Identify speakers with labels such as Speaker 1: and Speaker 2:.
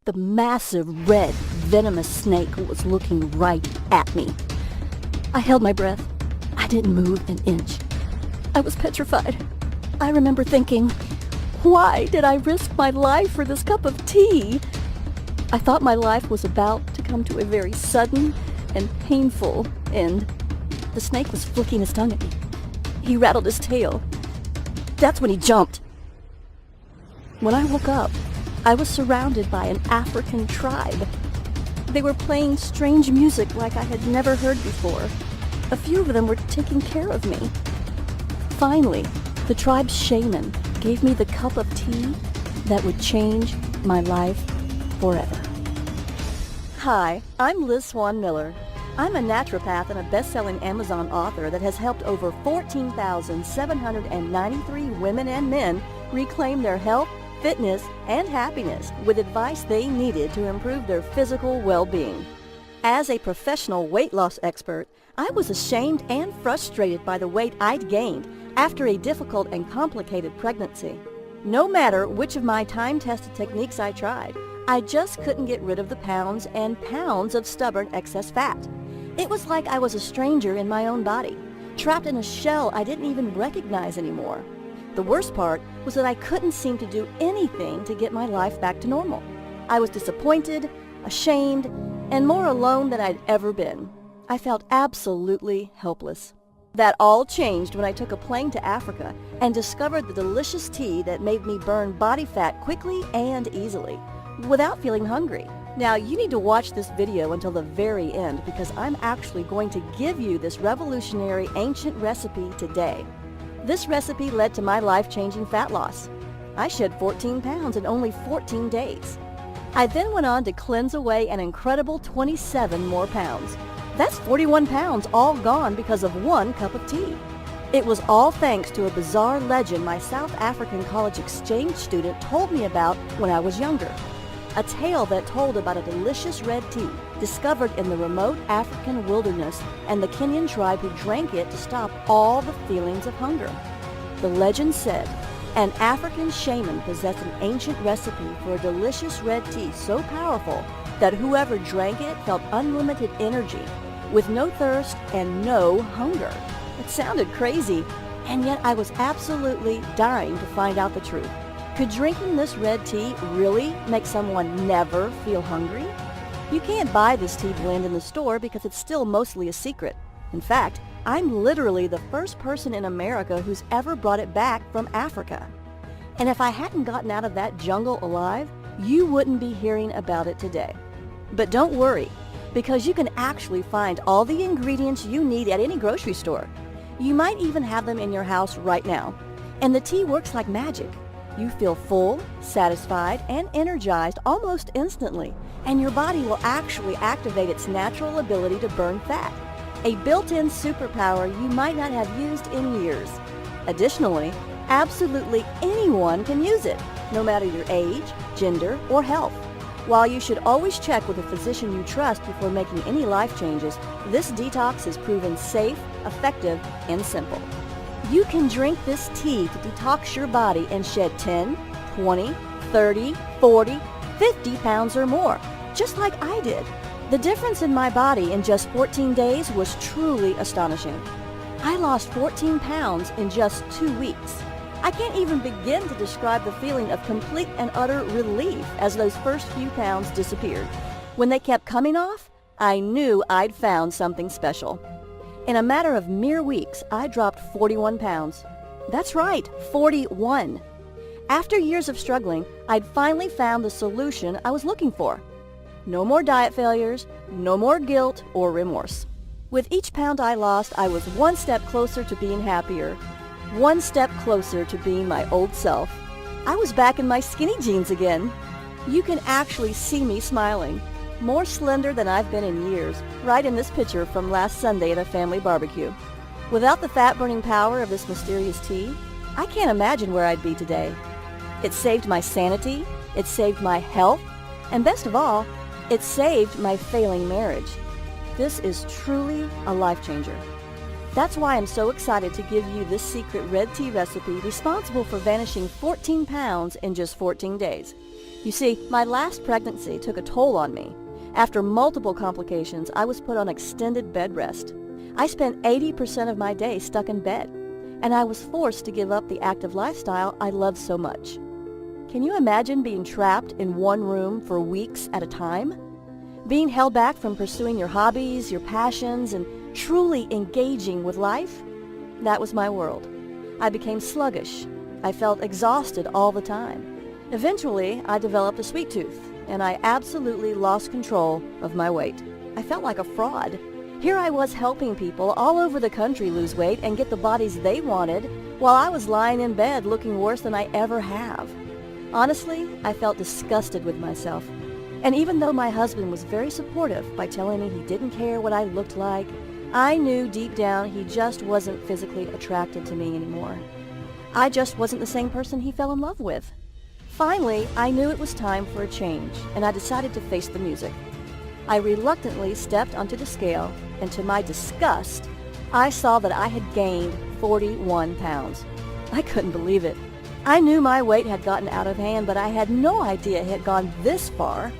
Speaker 1: The massive, red, venomous snake was looking right at me. I held my breath. I didn't move an inch. I was petrified. I remember thinking, why did I risk my life for this cup of tea? I thought my life was about to come to a very sudden and painful end. The snake was flicking his tongue at me. He rattled his tail. That's when he jumped. When I woke up, I was surrounded by an African tribe. They were playing strange music like I had never heard before. A few of them were taking care of me. Finally, the tribe's shaman gave me the cup of tea that would change my life forever. Hi, I'm Liz Swan Miller. I'm a naturopath and a best-selling Amazon author that has helped over 14,793 women and men reclaim their health, fitness, and happiness with advice they needed to improve their physical well-being. As a professional weight loss expert, I was ashamed and frustrated by the weight I'd gained after a difficult and complicated pregnancy. No matter which of my time-tested techniques I tried, I just couldn't get rid of the pounds and pounds of stubborn excess fat. It was like I was a stranger in my own body, trapped in a shell I didn't even recognize anymore. The worst part was that I couldn't seem to do anything to get my life back to normal. I was disappointed, ashamed, and more alone than I'd ever been. I felt absolutely helpless. That all changed when I took a plane to Africa and discovered the delicious tea that made me burn body fat quickly and easily, without feeling hungry. Now, you need to watch this video until the very end because I'm actually going to give you this revolutionary ancient recipe today. This recipe led to my life-changing fat loss. I shed 14 pounds in only 14 days. I then went on to cleanse away an incredible 27 more pounds. That's 41 pounds all gone because of one cup of tea. It was all thanks to a bizarre legend my South African college exchange student told me about when I was younger. A tale that told about a delicious red tea discovered in the remote African wilderness and the Kenyan tribe who drank it to stop all the feelings of hunger. The legend said an African shaman possessed an ancient recipe for a delicious red tea so powerful that whoever drank it felt unlimited energy, with no thirst and no hunger. It sounded crazy, and yet I was absolutely dying to find out the truth. Could drinking this red tea really make someone never feel hungry? You can't buy this tea blend in the store because it's still mostly a secret. In fact, I'm literally the first person in America who's ever brought it back from Africa. And if I hadn't gotten out of that jungle alive, you wouldn't be hearing about it today. But don't worry, because you can actually find all the ingredients you need at any grocery store. You might even have them in your house right now. And the tea works like magic. You feel full, satisfied, and energized almost instantly, and your body will actually activate its natural ability to burn fat, a built-in superpower you might not have used in years. Additionally, absolutely anyone can use it, no matter your age, gender, or health. While you should always check with a physician you trust before making any life changes, this detox is proven safe, effective, and simple. You can drink this tea to detox your body and shed 10, 20, 30, 40, 50 pounds or more, just like I did. The difference in my body in just 14 days was truly astonishing. I lost 14 pounds in just 2 weeks. I can't even begin to describe the feeling of complete and utter relief as those first few pounds disappeared. When they kept coming off, I knew I'd found something special. In a matter of mere weeks, I dropped 41 pounds. That's right, 41. After years of struggling, I'd finally found the solution I was looking for. No more diet failures, no more guilt or remorse. With each pound I lost, I was one step closer to being happier, one step closer to being my old self. I was back in my skinny jeans again. You can actually see me smiling. More slender than I've been in years, right in this picture from last Sunday at a family barbecue. Without the fat-burning power of this mysterious tea, I can't imagine where I'd be today. It saved my sanity, it saved my health, and best of all, it saved my failing marriage. This is truly a life changer. That's why I'm so excited to give you this secret red tea recipe responsible for vanishing 14 pounds in just 14 days. You see, my last pregnancy took a toll on me. After multiple complications, I was put on extended bed rest. I spent 80% of my day stuck in bed, and I was forced to give up the active lifestyle I loved so much. Can you imagine being trapped in one room for weeks at a time? Being held back from pursuing your hobbies, your passions, and truly engaging with life? That was my world. I became sluggish. I felt exhausted all the time. Eventually, I developed a sweet tooth, and I absolutely lost control of my weight. I felt like a fraud. Here I was helping people all over the country lose weight and get the bodies they wanted, while I was lying in bed looking worse than I ever have. Honestly, I felt disgusted with myself. And even though my husband was very supportive by telling me he didn't care what I looked like, I knew deep down he just wasn't physically attracted to me anymore. I just wasn't the same person he fell in love with. Finally, I knew it was time for a change, and I decided to face the music. I reluctantly stepped onto the scale, and to my disgust, I saw that I had gained 41 pounds. I couldn't believe it. I knew my weight had gotten out of hand, but I had no idea it had gone this far.